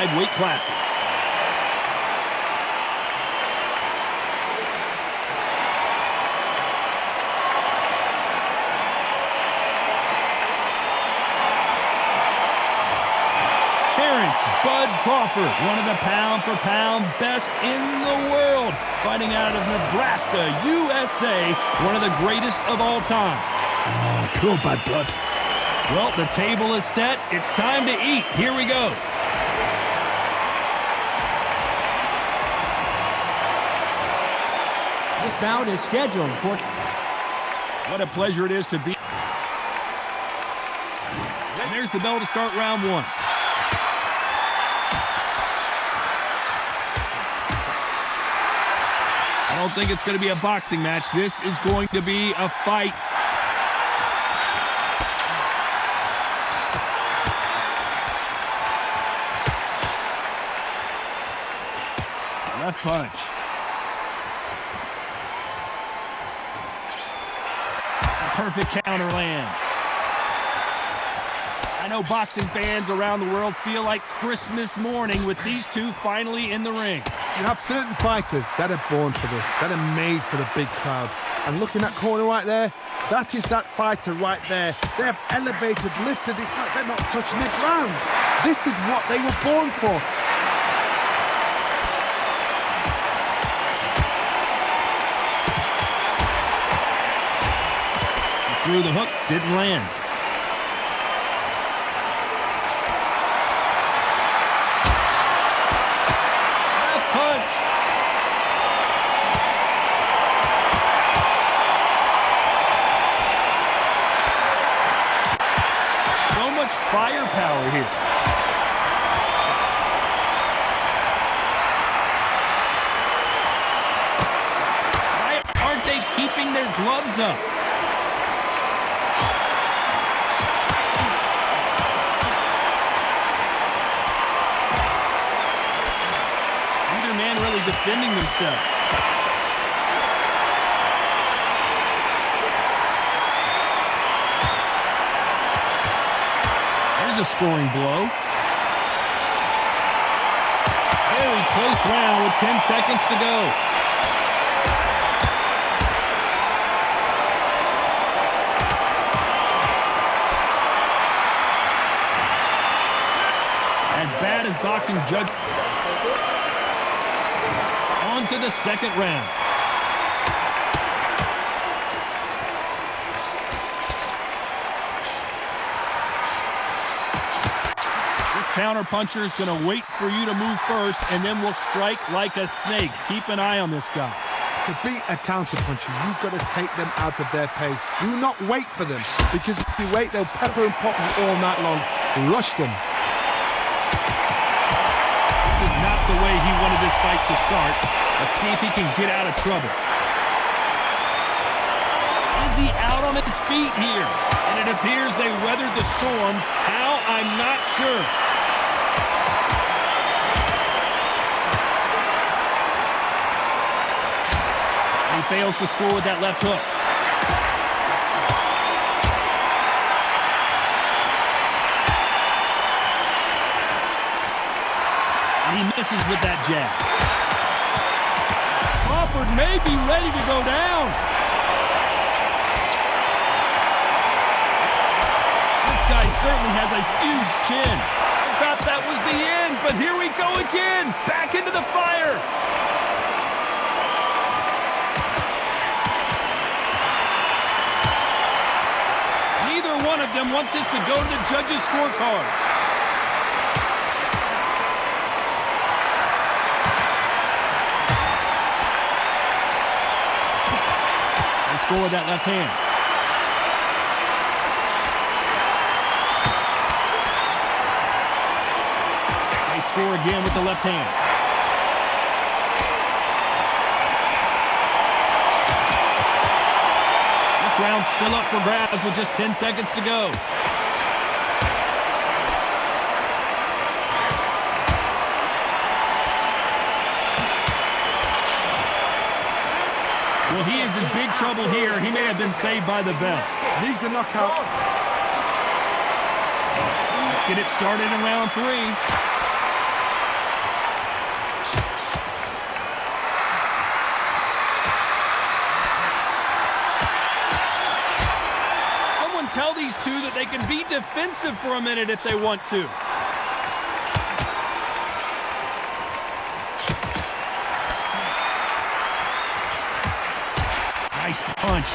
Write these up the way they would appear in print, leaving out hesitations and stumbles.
inside weight classes. Terence "Bud" Crawford, one of the pound-for-pound best in the world, fighting out of Nebraska, USA, one of the greatest of all time. Oh, pure bad blood. Well, the table is set. It's time to eat. Here we go. This bout is scheduled for... What a pleasure it is to be. And there's the bell to start round one. I don't think it's going to be a boxing match. This is going to be a fight. Left punch. Perfect counter lands. I know boxing fans around the world feel like Christmas morning with these two finally in the ring. You have certain fighters that are born for this, that are made for the big crowd. And looking at that corner right there, that is that fighter right there. They have elevated, lifted, it's like they're not touching the ground. This is what they were born for. Through the hook, didn't land. Left punch. So much firepower here. Why aren't they keeping their gloves up? Defending themselves. There's a scoring blow. Very close round with 10 seconds to go. As bad as boxing judge. On to the second round. This counter puncher is going to wait for you to move first, and then will strike like a snake. Keep an eye on this guy. To beat a counter puncher, you've got to take them out of their pace. Do not wait for them, because if you wait, they'll pepper and pop you all night long. Rush them. This is not the way he wanted this fight to start. Let's see if he can get out of trouble. Is he out on his feet here? And it appears they weathered the storm. How? I'm not sure. He fails to score with that left hook. And he misses with that jab. Crawford may be ready to go down. This guy certainly has a huge chin. I thought that was the end, but here we go again. Back into the fire. Neither one of them want this to go to the judges' scorecards. Score with that left hand. They score again with the left hand. This round's still up for grabs with just 10 seconds to go. Well, he is in big trouble here. He may have been saved by the bell. Needs a knockout. Let's get it started in round three. they can be defensive for a minute if they want to. Nice punch.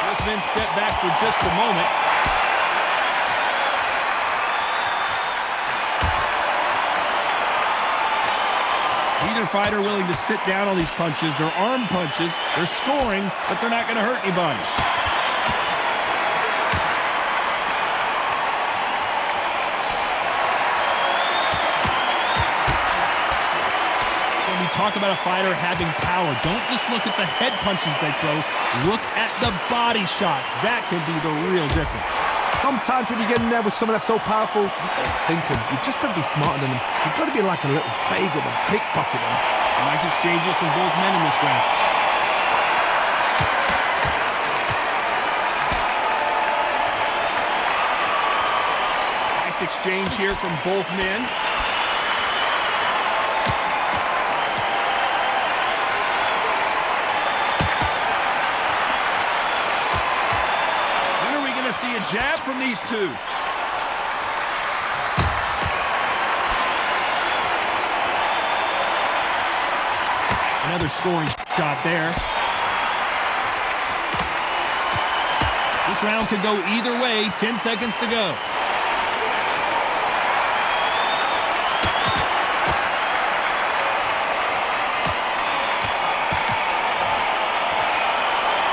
Both men step back for just a moment. Neither fighter willing to sit down on these punches. They're arm punches. They're scoring, but they're not going to hurt anybody. When we talk about a fighter having power, don't just look at the head punches they throw. Look at the body shots. That can be the real difference. Sometimes when you get in there with someone that's so powerful, you don't think him. You've just got to be smarter than him. You've got to be like a little faggot and pickpocket him. Nice exchanges from both men in this round. Nice exchange here from both men. See a jab from these two. Another scoring shot there. This round could go either way. 10 seconds to go.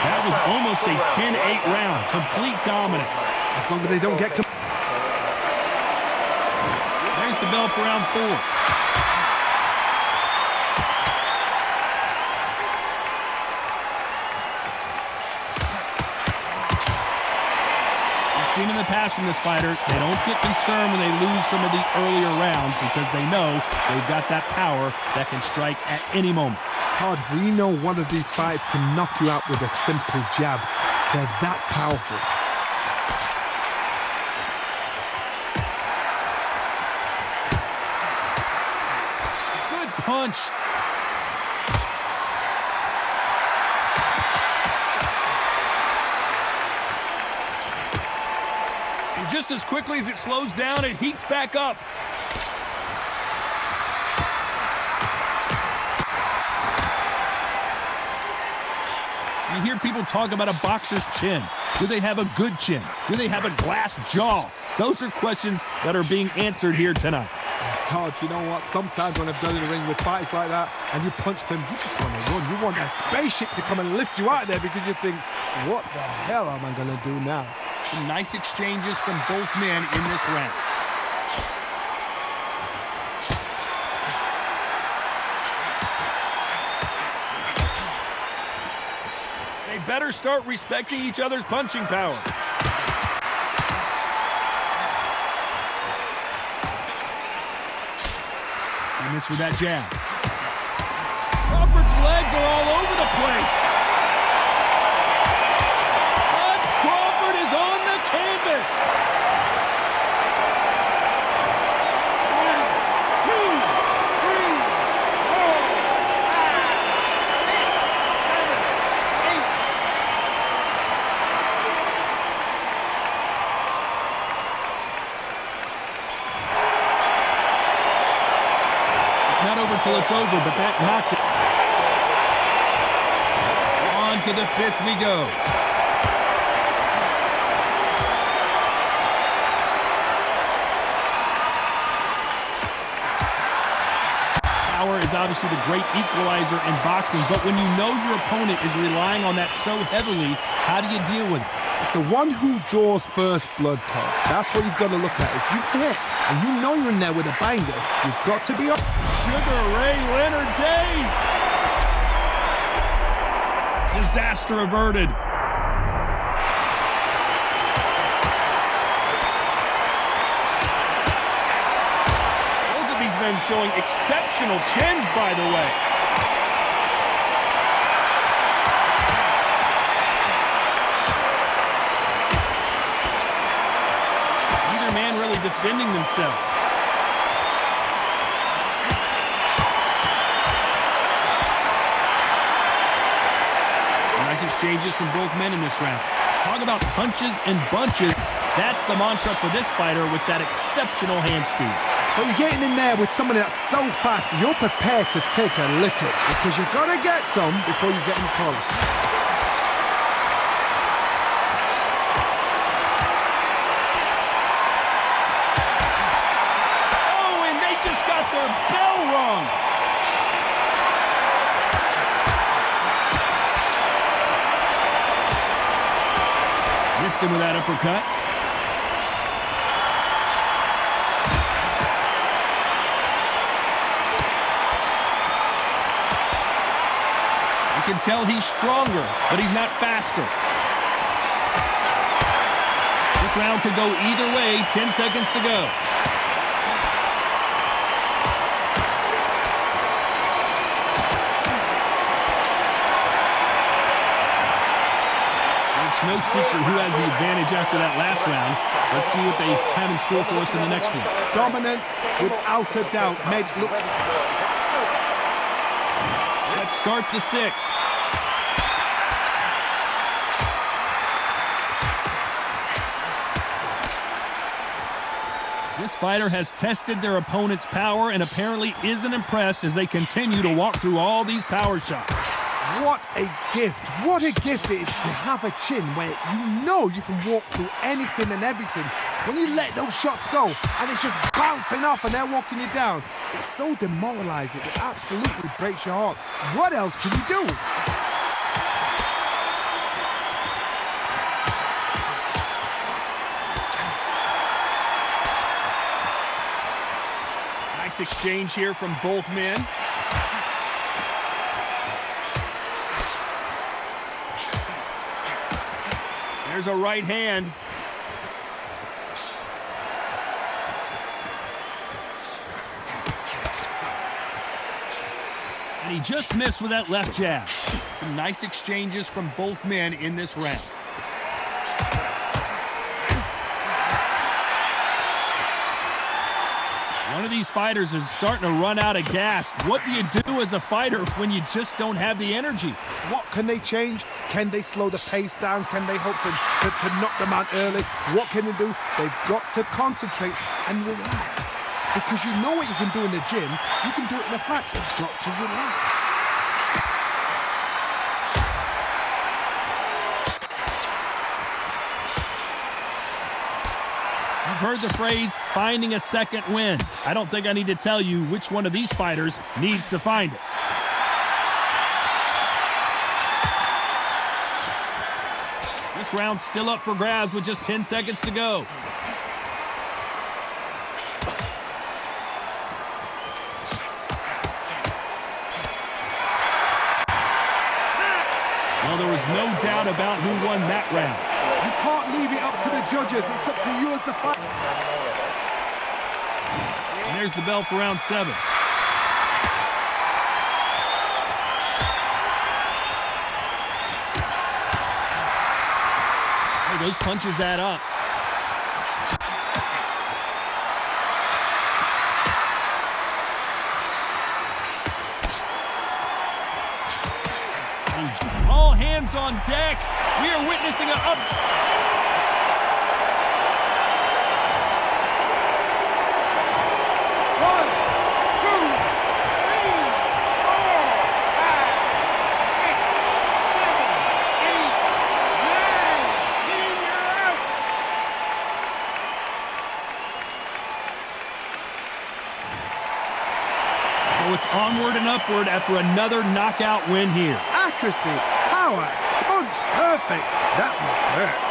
That was almost a 10-8 round. Complete dominance. As long as they don't get... There's the bell for round 4. We've seen in the past from this fighter, they don't get concerned when they lose some of the earlier rounds because they know they've got that power that can strike at any moment. Todd, we know one of these fighters can knock you out with a simple jab. They're that powerful. Good punch. And just as quickly as it slows down, it heats back up. You hear people talk about a boxer's chin. Do they have a good chin? Do they have a glass jaw? Those are questions that are being answered here tonight. Todd, you know what? Sometimes when I've done in the ring with fighters like that and you punch them, you just want to run. You want that spaceship to come and lift you out of there because you think, what the hell am I going to do now? Some nice exchanges from both men in this round. They better start respecting each other's punching power. He missed with that jab. Crawford's legs are all over the place. Bud Crawford is on the canvas. 1, 2, 3, 4, 5, 6, 7, 8. It's not over till it's over, but that knocked it. On to the 5th we go. Power is obviously the great equalizer in boxing, but when you know your opponent is relying on that so heavily, how do you deal with it? It's the one who draws first blood, Todd. That's what you've got to look at. If you hit and you know you're in there with a banger, you've got to be up. Sugar Ray Leonard days. Disaster averted. Both of these men showing exceptional chins, by the way. Neither man really defending themselves. exchanges from both men in this round. Talk about punches and bunches. That's the mantra for this fighter with that exceptional hand speed. So you're getting in there with somebody that's so fast, you're prepared to take a licking because you've got to get some before you get in close. Oh, and they just got their bell rung. Missed him with that uppercut. You can tell he's stronger, but he's not faster. This round could go either way. 10 seconds to go. It's no secret who has the advantage after that last round. Let's see what they have in store for us in the next one. Dominance, without a doubt, made it look... Let's start the 6th. This fighter has tested their opponent's power and apparently isn't impressed as they continue to walk through all these power shots. What a gift. What a gift it is to have a chin where you know you can walk through anything and everything. When you let those shots go and it's just bouncing off and they're walking you down, it's so demoralizing. It absolutely breaks your heart. What else can you do? Nice exchange here from both men. There's a right hand. And he just missed with that left jab. Some nice exchanges from both men in this round. One of these fighters is starting to run out of gas. What do you do as a fighter when you just don't have the energy? What can they change? Can they slow the pace down? Can they hope to knock them out early? What can they do? They've got to concentrate and relax. Because you know what you can do in the gym, you can do it in the fight. You've got to relax. You've heard the phrase, finding a second wind. I don't think I need to tell you which one of these fighters needs to find it. This round's still up for grabs with just 10 seconds to go. Well, there was no doubt about who won that round. You can't leave it up to the judges. It's up to you as the fighter. And there's the bell for round 7. Hey, those punches add up. All hands on deck. We are witnessing an So it's onward and upward after another knockout win here. Accuracy, power, punch, perfect. That must hurt.